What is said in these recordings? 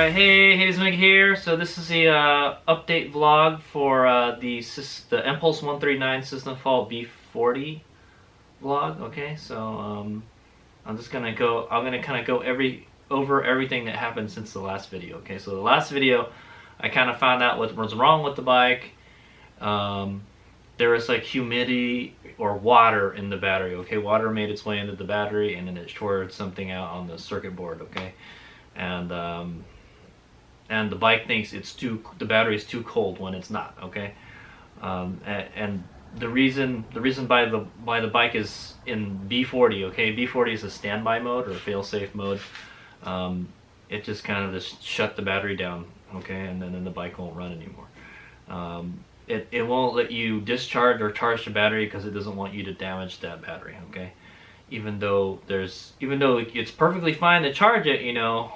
Alright, hey, Hazemig here. So this is the update vlog for the Empulse 139 System Fault B40 vlog. Okay, so I'm gonna kind of go over everything that happened since the last video. Okay, so the last video, I kind of found out what was wrong with the bike. There was like humidity or water in the battery. Okay, water made its way into the battery and then it shorted something out on the circuit board. Okay. And the bike thinks the battery is too cold when it's not. Okay, and the reason why the bike is in B40. Okay, B40 is a standby mode or fail-safe mode. It just kind of just shut the battery down. Okay, and then the bike won't run anymore. It won't let you discharge or charge the battery because it doesn't want you to damage that battery. Okay. Even though it's perfectly fine to charge it, you know,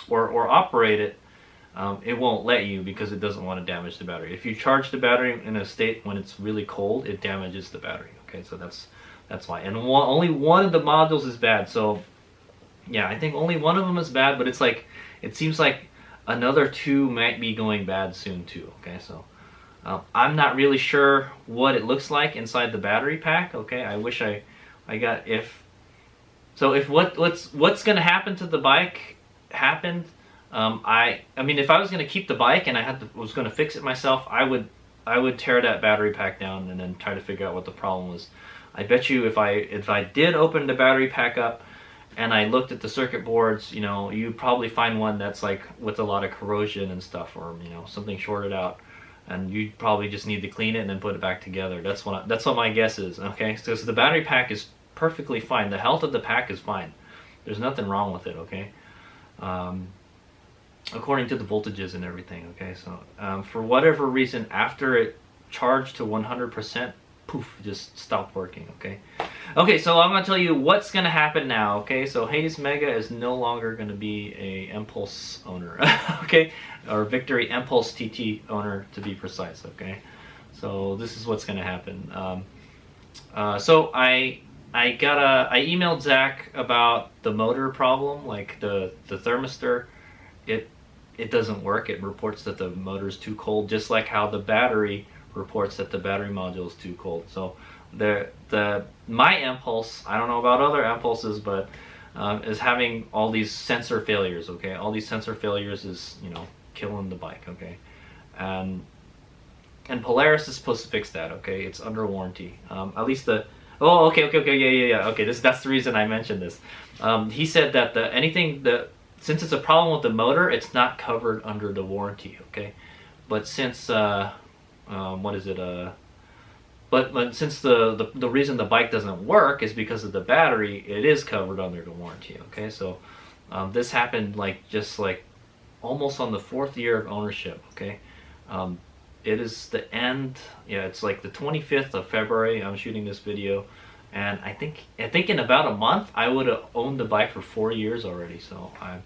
or operate it, it won't let you because it doesn't want to damage the battery. If you charge the battery in a state when it's really cold, it damages the battery. Okay, so that's why. And only one of the modules is bad. So yeah, I think only one of them is bad, but it seems like another two might be going bad soon too. Okay, so I'm not really sure what it looks like inside the battery pack. Okay, I wish if what's gonna happen to the bike happened, I mean if I was gonna keep the bike and was gonna fix it myself, I would tear that battery pack down and then try to figure out what the problem was. I bet you if I did open the battery pack up and I looked at the circuit boards, you know, you'd probably find one that's like with a lot of corrosion and stuff, or you know, something shorted out. And you probably just need to clean it and then put it back together. That's what my guess is. Okay, so the battery pack is perfectly fine. The health of the pack is fine. There's nothing wrong with it. Okay, according to the voltages and everything. Okay, so for whatever reason, after it charged to 100%, poof, it just stopped working. Okay, so I'm gonna tell you what's gonna happen now. Okay, so Hayes Mega is no longer gonna be a Empulse owner. Okay, or Victory Empulse TT owner to be precise. Okay, so this is what's gonna happen. So I emailed Zach about the motor problem, like the thermistor. It doesn't work. It reports that the motor is too cold, just like how the battery reports that the battery module is too cold. So my Empulse, I don't know about other Empulses, but is having all these sensor failures. Okay, all these sensor failures is, you know, killing the bike. Okay, and Polaris is supposed to fix that. Okay, it's under warranty. At least okay, yeah. Okay, that's the reason I mentioned this. He said that since it's a problem with the motor, it's not covered under the warranty. Okay, but since but since the reason the bike doesn't work is because of the battery, it is covered under the warranty. Okay, so this happened just almost on the 4th year of ownership. Okay, it is the end. Yeah, it's like the 25th of February. I'm shooting this video, and I think in about a month I would have owned the bike for 4 years already. So I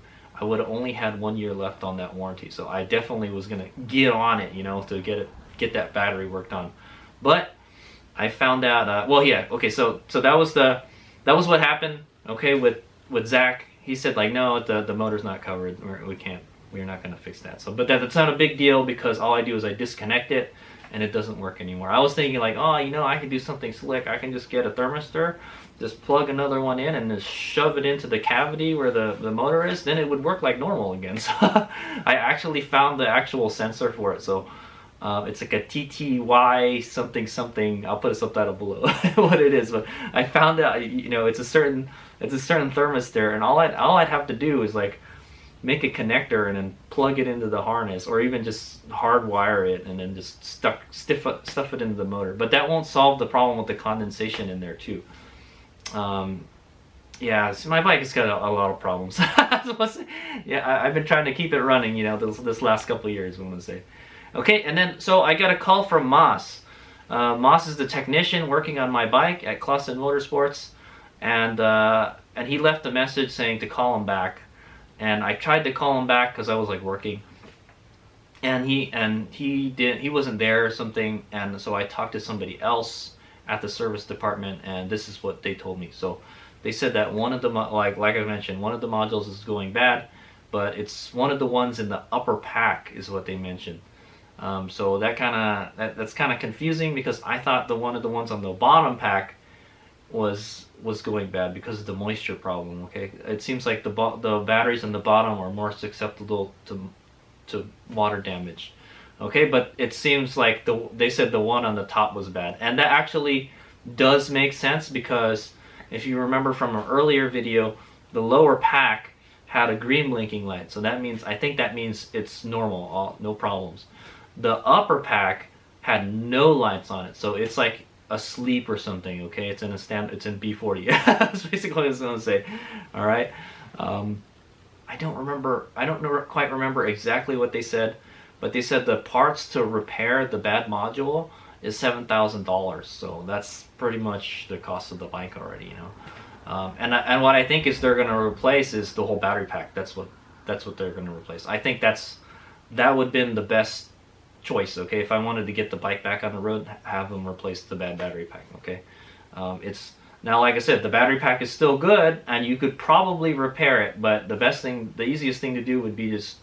would have only had 1 year left on that warranty. So I definitely was gonna get on it, you know, to get that battery worked on. But I found out, well, yeah, okay, so that was what happened. Okay, with Zach. He said like, no, the motor's not covered. We're not gonna fix that. So, but that's not a big deal because all I do is I disconnect it and it doesn't work anymore. I was thinking like, oh, you know, I could do something slick. I can just get a thermistor, just plug another one in and just shove it into the cavity where the motor is. Then it would work like normal again. So I actually found the actual sensor for it. So it's like a TTY something. I'll put a subtitle below what it is. But I found out, you know, it's a certain thermistor, and all I'd have to do is like make a connector and then plug it into the harness, or even just hardwire it and then just stuff it into the motor. But that won't solve the problem with the condensation in there too. Yeah, so my bike has got a lot of problems. Yeah, I've been trying to keep it running, you know, this last couple of years, I'm gonna say. Okay, and then so I got a call from Moss. Moss is the technician working on my bike at Clawson Motorsports, and he left a message saying to call him back. And I tried to call him back because I was like working, and he wasn't there or something. And so I talked to somebody else at the service department, and this is what they told me. So they said that one of the like I mentioned, one of the modules is going bad, but it's one of the ones in the upper pack is what they mentioned. So that's kind of confusing, because I thought one of the ones on the bottom pack was going bad because of the moisture problem. Okay, it seems like the batteries in the bottom are more susceptible to water damage. Okay, but it seems like they said the one on the top was bad, and that actually does make sense, because if you remember from an earlier video, the lower pack had a green blinking light, so I think that means it's normal, no problems. The upper pack had no lights on it, so it's like asleep or something. Okay, it's in B40. That's basically what I was gonna say. All right, I don't quite remember exactly what they said, but they said the parts to repair the bad module is $7,000. So that's pretty much the cost of the bike already, you know. And what I think is they're gonna replace is the whole battery pack. That's what they're gonna replace. I think that would have been the best choice. Okay, if I wanted to get the bike back on the road, have them replace the bad battery pack. Okay, it's now, like I said, the battery pack is still good, and you could probably repair it, but the easiest thing to do would be just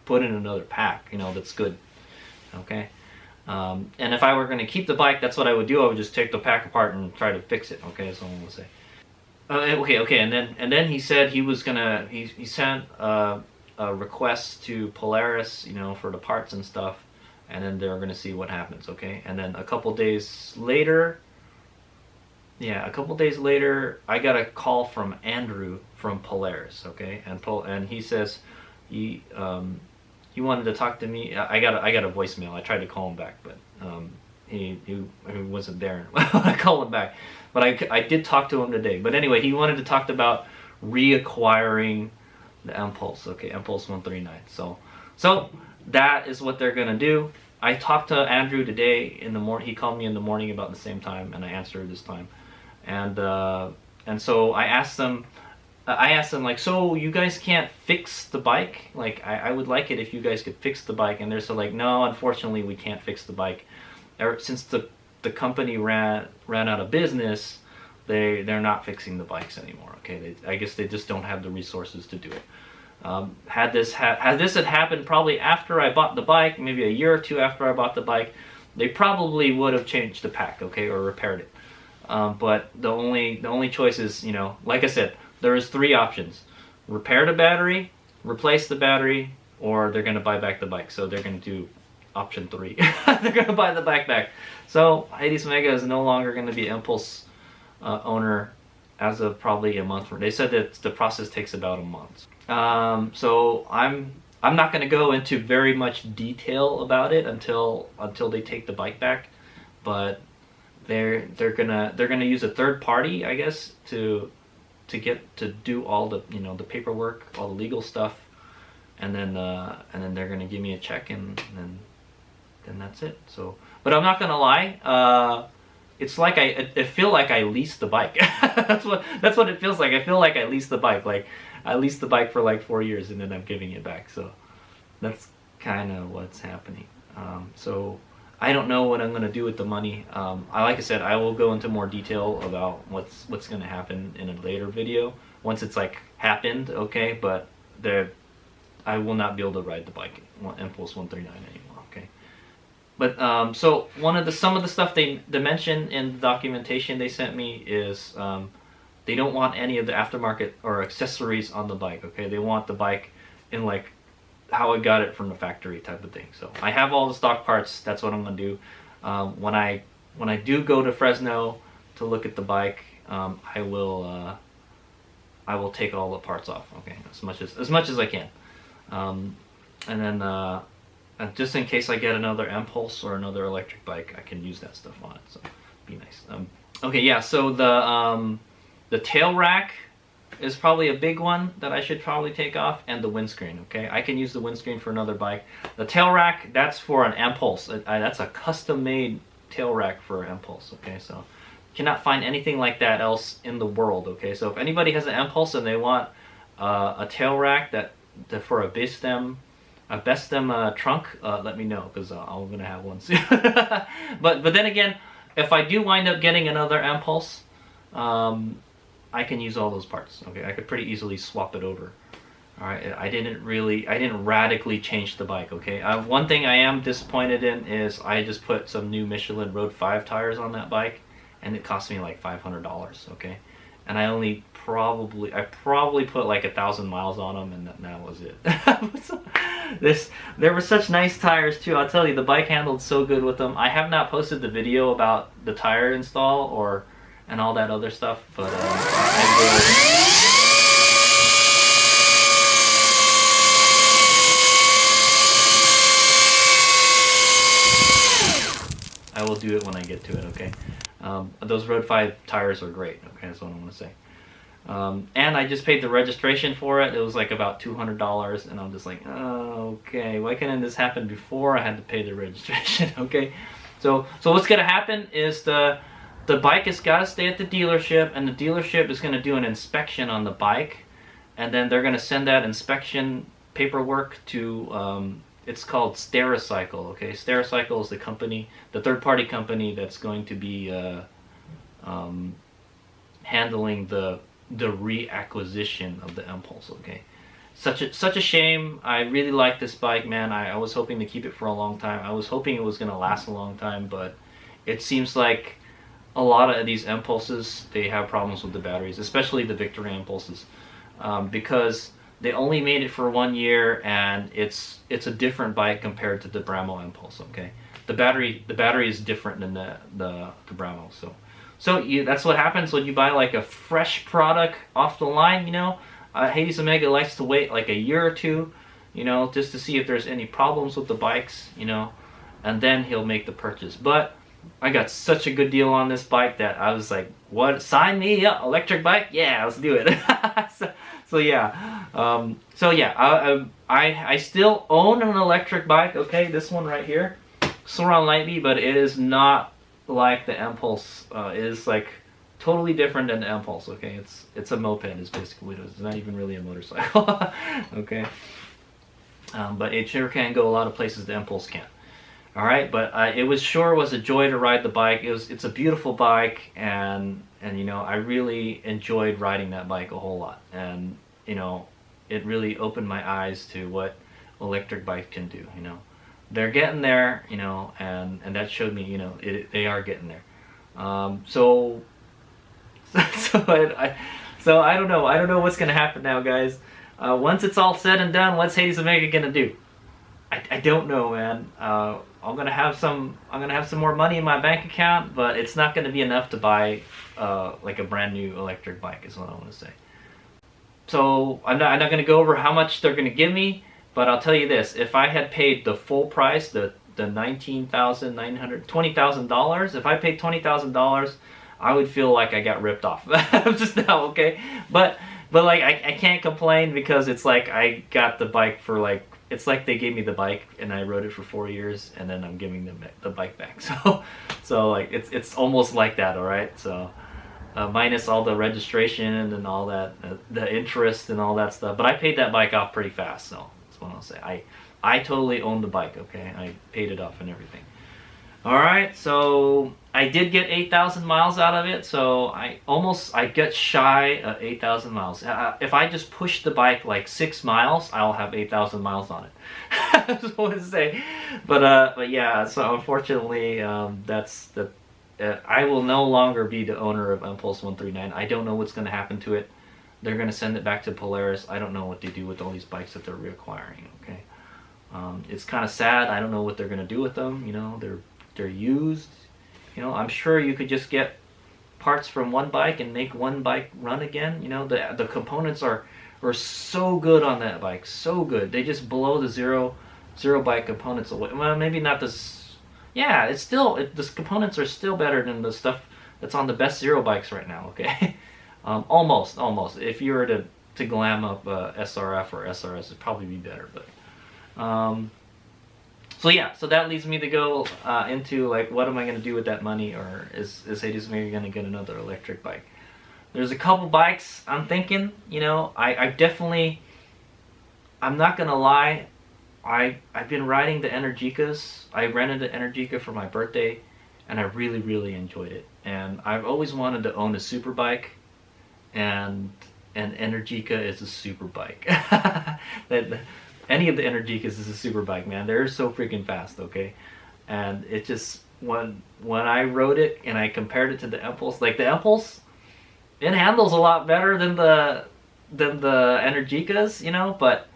put in another pack, you know, that's good. Okay, and if I were going to keep the bike, that's what I would do. I would just take the pack apart and try to fix it. Okay, that's all I'm going to say. Okay, and then he said he was gonna he sent a request to Polaris, you know, for the parts and stuff. And then they're going to see what happens, okay? And then a couple days later, I got a call from Andrew from Polaris, okay? And he says he wanted to talk to me. I got a voicemail. I tried to call him back, but he wasn't there when I called him back. But I did talk to him today. But anyway, he wanted to talk about reacquiring the Empulse, okay? Empulse 139. So that is what they're gonna do. I talked to Andrew today in the morning. He called me in the morning about the same time, and I answered this time. And so I asked them, like, so you guys can't fix the bike? Like, I would like it if you guys could fix the bike. And they're so like, no, unfortunately, we can't fix the bike. Since the company ran out of business, they're not fixing the bikes anymore. Okay, I guess they just don't have the resources to do it. Had this had happened probably after I bought the bike, maybe a year or two after I bought the bike, they probably would have changed the pack, okay, or repaired it. But the only choice is, you know, like I said, there is 3 options: repair the battery, replace the battery, or they're gonna buy back the bike. So they're gonna do option 3. They're gonna buy the bike back. So Hades Mega is no longer gonna be Empulse owner as of probably a month. They said that the process takes about a month. So I'm not going to go into very much detail about it until they take the bike back, but they're gonna use a third party, I guess, to do all the, you know, the paperwork, all the legal stuff, and then they're gonna give me a check, and then that's it. So, but I'm not gonna lie, it's like I feel like I leased the bike. That's what it feels like. I feel like I leased the bike. Like, I leased the bike for like 4 years, and then I'm giving it back. So that's kind of what's happening. So I don't know what I'm going to do with the money. Like I said, I will go into more detail about what's going to happen in a later video once it's like happened. Okay, but I will not be able to ride the bike, Empulse 139 anymore. Okay. But so some of the stuff they mentioned in the documentation they sent me is they don't want any of the aftermarket or accessories on the bike. Okay, they want the bike in like how I got it from the factory type of thing. So I have all the stock parts. That's what I'm gonna do. When I do go to Fresno to look at the bike, I will take all the parts off. Okay, as much as I can, and then. And just in case I get another Empulse or another electric bike, I can use that stuff on it, so be nice. Okay, yeah, so the tail rack is probably a big one that I should probably take off, and the windscreen, okay? I can use the windscreen for another bike. The tail rack, that's for an Empulse. That's a custom-made tail rack for an Empulse, okay? So cannot find anything like that else in the world, okay? So if anybody has an Empulse and they want a tail rack for a base stem trunk, let me know, because I'm gonna have one soon. but then again, if I do wind up getting another Empulse, I can use all those parts. Okay, I could pretty easily swap it over. All right, I didn't radically change the bike, okay? One thing I am disappointed in is I just put some new Michelin Road 5 tires on that bike, and it cost me like $500, okay? And I probably put like 1,000 miles on them, and that was it. There were such nice tires too. I'll tell you, the bike handled so good with them. I have not posted the video about the tire install and all that other stuff, but I will do it when I get to it, okay? Those Road 5 tires are great, okay? That's what I'm going to say. And I just paid the registration for it. It was like about $200, and I'm just like, oh, okay, why couldn't this happen before I had to pay the registration, okay? So what's going to happen is the bike has got to stay at the dealership, and the dealership is going to do an inspection on the bike, and then they're going to send that inspection paperwork to... it's called Stericycle, okay? Stericycle is the company, the third-party company that's going to be handling the reacquisition of the Empulse, okay? Such a shame. I really like this bike, man. I was hoping to keep it for a long time. I was hoping it was going to last a long time, but it seems like a lot of these Empulses, they have problems with the batteries, especially the Victory Empulses, because they only made it for 1 year, and it's a different bike compared to the Bramo Empulse, okay? The battery is different than the Bramo, so that's what happens when you buy like a fresh product off the line, you know? Hades Omega likes to wait like a year or two, you know, just to see if there's any problems with the bikes, you know, and then he'll make the purchase. But I got such a good deal on this bike that I was like, what, sign me up, electric bike? Yeah, let's do it. So yeah, I still own an electric bike, okay, this one right here, Soran Lightby, but it is not like the Empulse. It is like totally different than the Empulse, okay? It's a moped is basically what it is. It's not even really a motorcycle, okay? But it sure can go a lot of places the Empulse can't. All right, but it was a joy to ride the bike. It's a beautiful bike, and you know, I really enjoyed riding that bike a whole lot, and you know, it really opened my eyes to what electric bikes can do. You know, they're getting there, you know, and that showed me, you know, they are getting there. So I don't know what's gonna happen now, guys. Once it's all said and done, what's Hades Omega gonna do? I don't know, man. I'm gonna have some more money in my bank account, but it's not gonna be enough to buy like a brand new electric bike, is what I want to say. So I'm not gonna go over how much they're gonna give me, but I'll tell you this: if I had paid the full price, the $20,000, if I paid $20,000, I would feel like I got ripped off just now, okay? But like I can't complain, because it's like I got the bike for like. It's like they gave me the bike and I rode it for 4 years, and then I'm giving them the bike back. So like it's almost like that, all right? So minus all the registration and all that, the interest and all that stuff. But I paid that bike off pretty fast, so that's what I'll say. I totally own the bike, okay? I paid it off and everything. All right, so I did get 8,000 miles out of it, so I get shy of 8,000 miles. If I just push the bike like 6 miles, I'll have 8,000 miles on it. That's what I want to say. But yeah, so unfortunately, I will no longer be the owner of Empulse 139. I don't know what's going to happen to it. They're going to send it back to Polaris. I don't know what they do with all these bikes that they're reacquiring, okay? It's kind of sad. I don't know what thare going to do with them. You know, they're used. You know, I'm sure you could just get parts from one bike and make one bike run again. You know, the components are so good on that bike, so good. They just blow the zero bike components away. Well, maybe not this. Yeah, it's still the components are still better than the stuff that's on the best zero bikes right now. Okay, almost. If you were to glam up SRF or SRS, it'd probably be better, but. So yeah, so that leads me to go into like, what am I going to do with that money, or is Hades Omega going to get another electric bike? There's a couple bikes I'm thinking, you know, I'm not going to lie, I've been riding the Energicas. I rented the Energica for my birthday, and I really enjoyed it. And I've always wanted to own a super bike, and and Energica is a super bike. that any of the Energicas is a super bike, man. They're so freaking fast, okay? And it just when I rode it and I compared it to the Empulse, like the Empulse, it handles a lot better than the Energicas, you know, but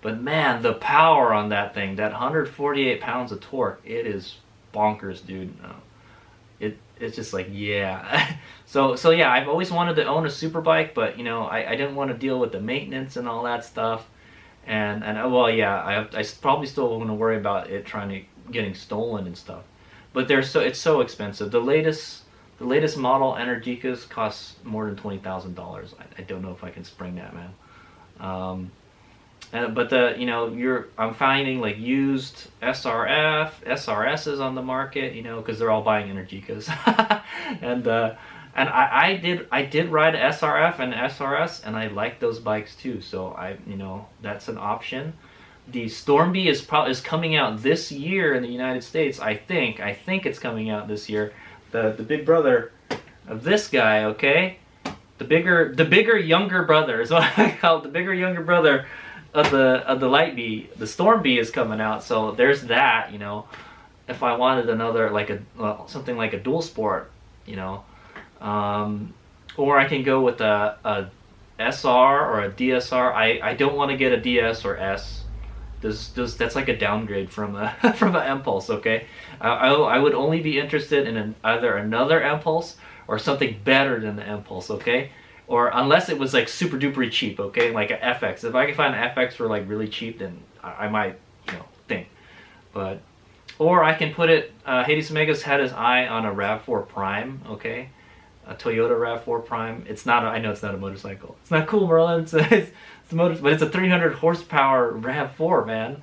man, the power on that thing, that 148 pounds of torque, it is bonkers, dude. It's just like, yeah. so yeah, I've always wanted to own a super bike, but you know, I didn't want to deal with the maintenance and all that stuff. And well, yeah, I probably still want to worry about it getting stolen and stuff. But it's so expensive. The latest model Energicas costs more than $20,000. I don't know if I can spring that, man. But I'm finding like used SRSs on the market, you know, because they're all buying Energicas. and I did ride a SRF and SRS, and I like those bikes too. So that's an option. The Stormbee is coming out this year in the United States. I think it's coming out this year. The big brother of this guy, okay? The bigger younger brother is what I call it. The bigger younger brother of the Light Bee. The Stormbee is coming out, so there's that, you know. If I wanted another something like a dual sport, you know, or I can go with a SR or a DSR. I don't want to get a DS or S. That's like a downgrade from a from an Empulse, okay? I would only be interested in either another Empulse or something better than the Empulse, okay? Or unless it was like super duper cheap, okay? Like an FX. If I can find an FX for like really cheap, then I might, you know, think. Or I can put it, Hades Omega's had his eye on a RAV4 Prime, okay? A Toyota RAV4 Prime. I know it's not a motorcycle. It's not cool, Merlin. It's a motor, but it's a 300 horsepower RAV4, man.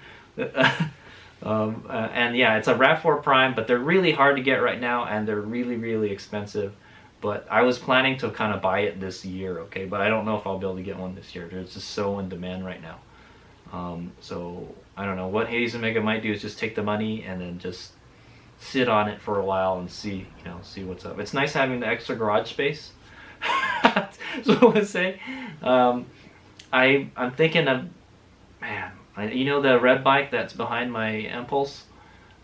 And yeah, it's a RAV4 Prime, but they're really hard to get right now, and they're really, really expensive. But I was planning to kind of buy it this year, okay? But I don't know if I'll be able to get one this year. It's just so in demand right now. So I don't know. What Hades Omega might do is just take the money and then just sit on it for a while and see what's up. It's nice having the extra garage space. That's what I would say. I'm thinking of, man, the red bike that's behind my Empulse?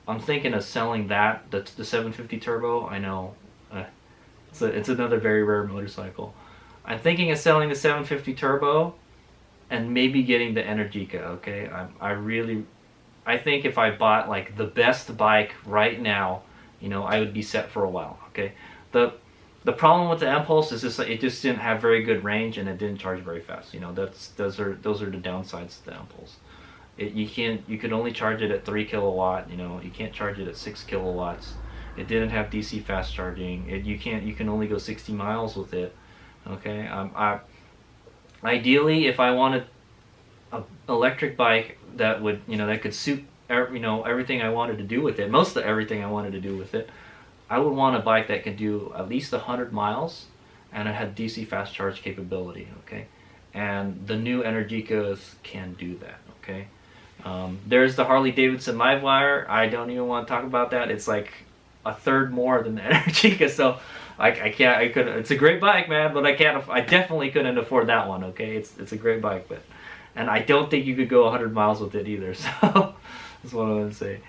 I'm thinking of selling that, the 750 Turbo. I know, it's another very rare motorcycle. I'm thinking of selling the 750 Turbo and maybe getting the Energica, okay? I think if I bought like the best bike right now, I would be set for a while, okay? The problem with the Empulse is it just didn't have very good range, and it didn't charge very fast. Those are the downsides to the Empulse. You could only charge it at 3 kilowatt. You can't charge it at 6 kilowatts. It didn't have DC fast charging. You can only go 60 miles with it. Okay. Ideally, if I wanted an electric bike that could suit everything I wanted to do with it, most of everything I wanted to do with it, I would want a bike that could do at least 100 miles, and it had DC fast charge capability. Okay, and the new Energicas can do that. Okay. There's the Harley Davidson Livewire. I don't even want to talk about that. It's like a third more than the Energica, so I couldn't. It's a great bike, man, but I definitely couldn't afford that one. Okay, it's a great bike, and I don't think you could go 100 miles with it either. So that's what I want to say.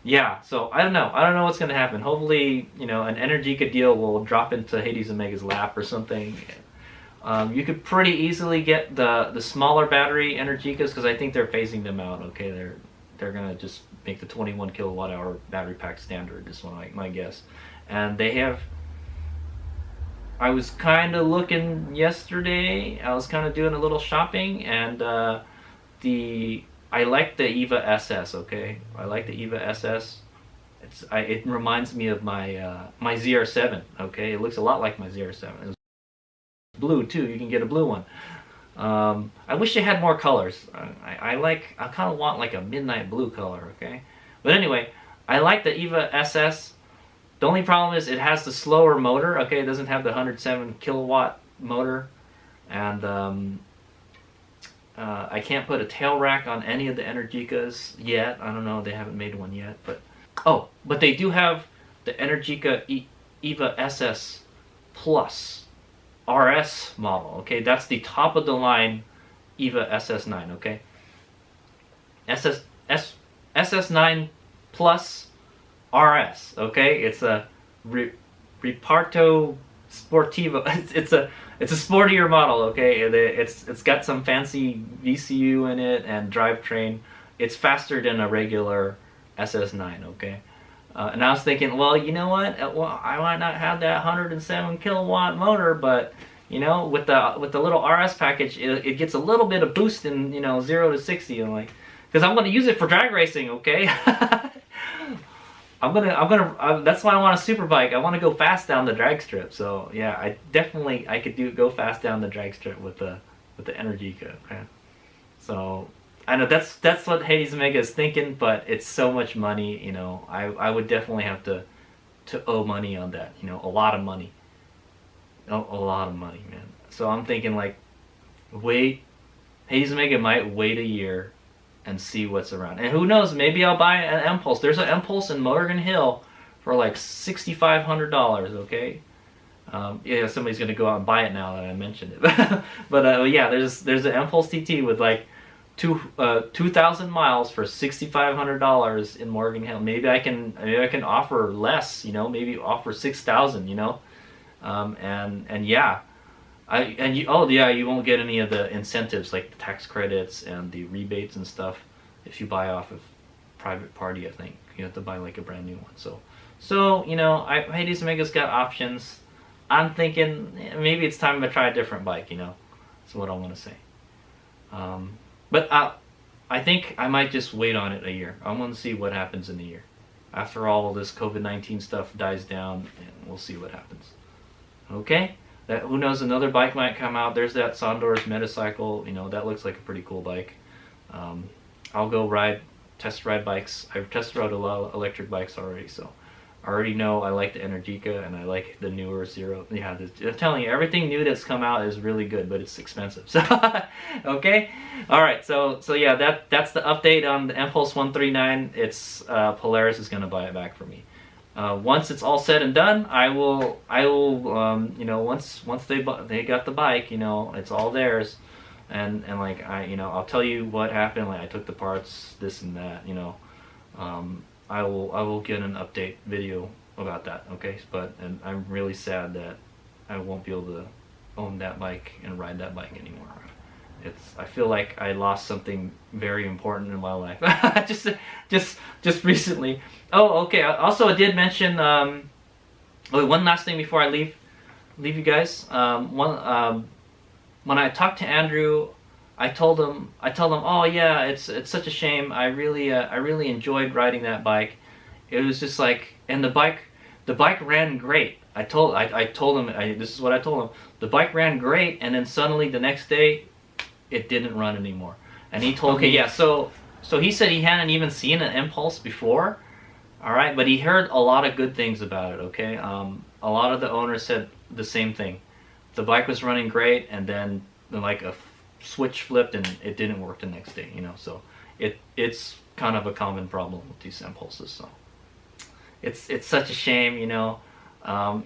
Yeah, so I don't know what's gonna happen. Hopefully, an Energica deal will drop into Hades Omega's lap or something. You could pretty easily get the smaller battery Energicas, because I think they're phasing them out. Okay, they're gonna just make the 21 kilowatt hour battery pack standard. Is my guess. And they have. I was kind of looking yesterday. I was kind of doing a little shopping, and I like the Eva SS. Okay, I like the Eva SS. It reminds me of my my ZR7. Okay, it looks a lot like my ZR7. Blue too. You can get a blue one. I wish they had more colors. I kind of want like a midnight blue color. Okay, but anyway, I like the Eva SS. The only problem is it has the slower motor. Okay, it doesn't have the 107 kilowatt motor, and I can't put a tail rack on any of the Energicas yet. I don't know. They haven't made one yet, but they do have the Energica Eva SS Plus RS model, okay? That's the top of the line EVA SS9, okay? SS9 Plus RS, okay? It's a Reparto Sportivo. It's a sportier model, okay? It's got some fancy VCU in it and drivetrain. It's faster than a regular SS9, okay? And I was thinking, well, you know what? Well, I might not have that 107 kilowatt motor, but you know, with the little RS package, it gets a little bit of boost in, you know, 0 to 60. I'm like, because I'm going to use it for drag racing, okay? That's why I want a super bike. I want to go fast down the drag strip. So yeah, I could go fast down the drag strip with the Energica. Okay? So I know that's what Hades Omega is thinking, but it's so much money. You know, I would definitely have to owe money on that. You know, a lot of money. A lot of money, man. So I'm thinking like, Hades Omega might wait a year and see what's around. And who knows, maybe I'll buy an Empulse. There's an Empulse in Morgan Hill for like $6,500, okay? Yeah, somebody's gonna go out and buy it now that I mentioned it. But yeah, there's an Empulse TT with like 2,000 miles for $6,500 in Morgan Hill. Maybe I can offer less, you know, maybe offer 6,000, you know? And yeah. You won't get any of the incentives like the tax credits and the rebates and stuff if you buy off of private party. I think you have to buy like a brand new one. So you know, Hades Omega's got options. I'm thinking maybe it's time to try a different bike. You know, that's what I want to say. But I think I might just wait on it a year. I want to see what happens in a year. After all this COVID-19 stuff dies down, and we'll see what happens. Okay. Who knows, another bike might come out. There's that Sondor's Metacycle. You know, that looks like a pretty cool bike. I'll go test ride bikes. I've test rode a lot of electric bikes already, so I already know I like the Energica and I like the newer Zero. Yeah, I'm telling you, everything new that's come out is really good, but it's expensive. So, okay, all right. So yeah, that's the update on the Empulse 139. It's Polaris is gonna buy it back for me. Once it's all said and done, I will, you know, once they got the bike, you know, it's all theirs, and like you know, I'll tell you what happened. Like I took the parts, this and that, you know. I will get an update video about that. Okay, and I'm really sad that I won't be able to own that bike and ride that bike anymore. I feel like I lost something very important in my life. just recently. Oh, okay. Also, I did mention one last thing before I leave you guys. When I talked to Andrew, I told him, oh yeah, it's such a shame. I really enjoyed riding that bike. It was just like, and the bike ran great. I told him, this is what I told him. The bike ran great, and then suddenly the next day, it didn't run anymore. And he told me, yeah, so he said he hadn't even seen an Empulse before, all right, but he heard a lot of good things about it, okay? A lot of the owners said the same thing. The bike was running great, and then like a switch flipped and it didn't work the next day, you know? So it's kind of a common problem with these Empulses, so it's such a shame, you know?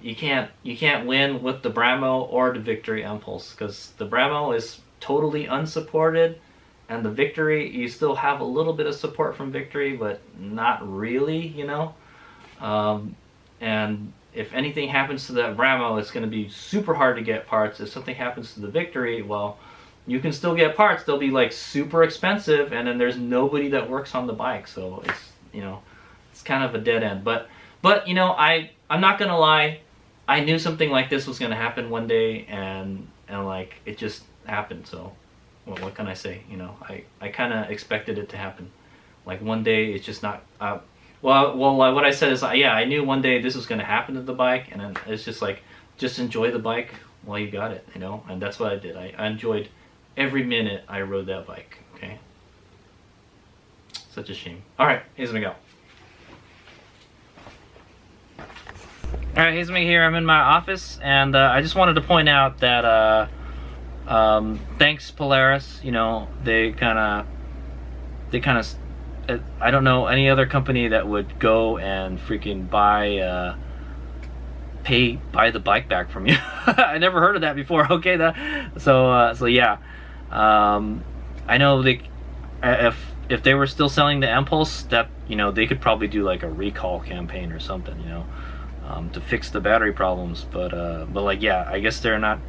You can't win with the Bramo or the Victory Empulse, because the Bramo is totally unsupported, and the Victory, you still have a little bit of support from Victory, but not really, you know. And if anything happens to that Bramo, it's going to be super hard to get parts. If something happens to the Victory, well, you can still get parts. They'll be like super expensive, and then there's nobody that works on the bike, so it's, you know, it's kind of a dead end. But you know, I'm not gonna lie, I knew something like this was gonna happen one day, and like it just happened. So what can I say? You know, I kind of expected it to happen. Like one day it's just not well what I said is, yeah, I knew one day this was going to happen to the bike, and then it's just like, just enjoy the bike while you got it, you know. And that's what I did. I enjoyed every minute I rode that bike. Okay, such a shame. All right, here's me go. Alright, here's me here. I'm in my office, and I just wanted to point out that thanks Polaris, you know, they kind of I don't know any other company that would go and freaking buy buy the bike back from you. I never heard of that before. Okay, so yeah, I know if they were still selling the Empulse, that, you know, they could probably do like a recall campaign or something, you know, to fix the battery problems. But like, yeah, I guess they're not.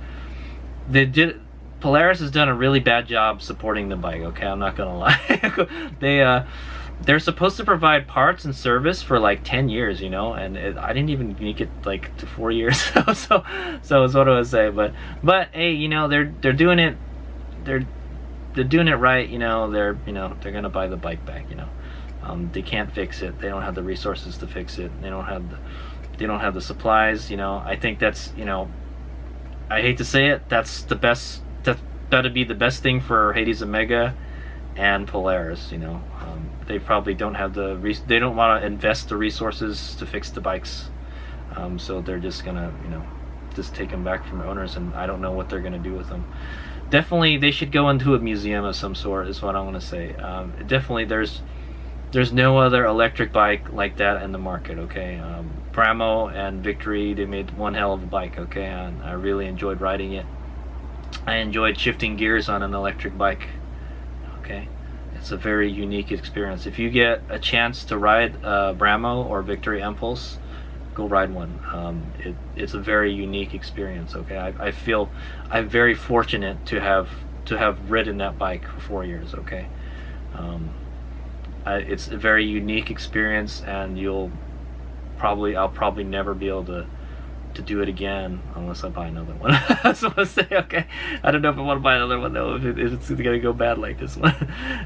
Polaris has done a really bad job supporting the bike. Okay, I'm not gonna lie. They're supposed to provide parts and service for like 10 years, you know, and I didn't even make it like to 4 years. so is what I would say. But hey, you know, they're doing it. They're doing it right, you know. They're gonna buy the bike back, you know. They can't fix it. They don't have the resources to fix it. They don't have the supplies, you know. I think that's, you know, I hate to say it, that's the best. That'd be the best thing for Hades Omega and Polaris, you know. They probably don't have they don't want to invest the resources to fix the bikes, so they're just gonna, you know, just take them back from owners, and I don't know what they're gonna do with them. Definitely, they should go into a museum of some sort, is what I want to say. Definitely, there's no other electric bike like that in the market. Okay, Bramo and Victory, they made one hell of a bike. Okay, and I really enjoyed riding it. I enjoyed shifting gears on an electric bike. Okay, it's a very unique experience. If you get a chance to ride Bramo or Victory Empulse, go ride one. It's a very unique experience. Okay, I feel I'm very fortunate to have ridden that bike for 4 years. Okay, it's a very unique experience, and I'll probably never be able to do it again unless I buy another one. That's what I say. Okay, I don't know if I want to buy another one though, if it's gonna go bad like this one.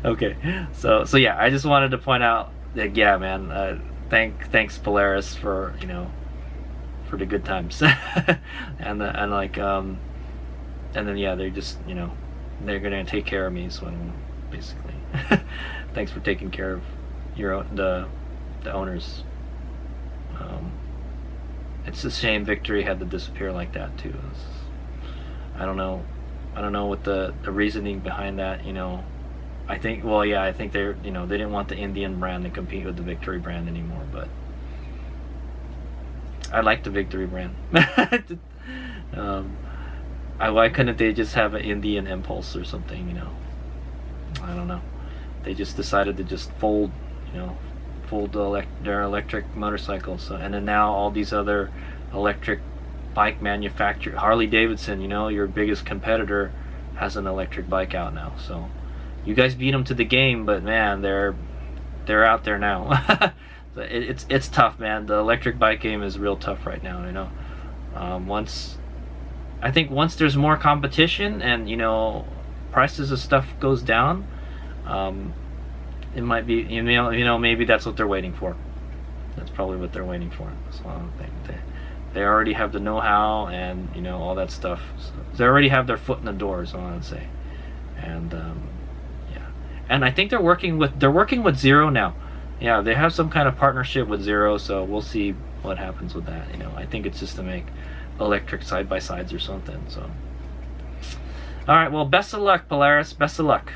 Okay, so yeah, I just wanted to point out that, yeah, man, thanks Polaris for, you know, for the good times. and then yeah, they're just, you know, they're gonna take care of me, so basically. Thanks for taking care of the owners. It's a shame Victory had to disappear like that too. I don't know what the reasoning behind that, you know. I think, well, yeah, I think they're, you know, they didn't want the Indian brand to compete with the Victory brand anymore, but I like the Victory brand. Why couldn't they just have an Indian Empulse or something, you know? I don't know. They just decided to just fold their electric motorcycles. So, and then now all these other electric bike manufacturers, Harley Davidson, you know, your biggest competitor, has an electric bike out now. So you guys beat them to the game, but man, they're out there now. So it's tough, man. The electric bike game is real tough right now, you know. I think once there's more competition and, you know, prices of stuff goes down, it might be, you know, maybe that's what they're waiting for. That's probably what they're waiting for. So I don't think they already have the know-how and, you know, all that stuff. So they already have their foot in the door, is what I would say. And yeah, and I think they're working with Zero now. Yeah, they have some kind of partnership with Zero, so we'll see what happens with that. You know, I think it's just to make electric side-by-sides or something. So, all right, well, best of luck, Polaris. Best of luck.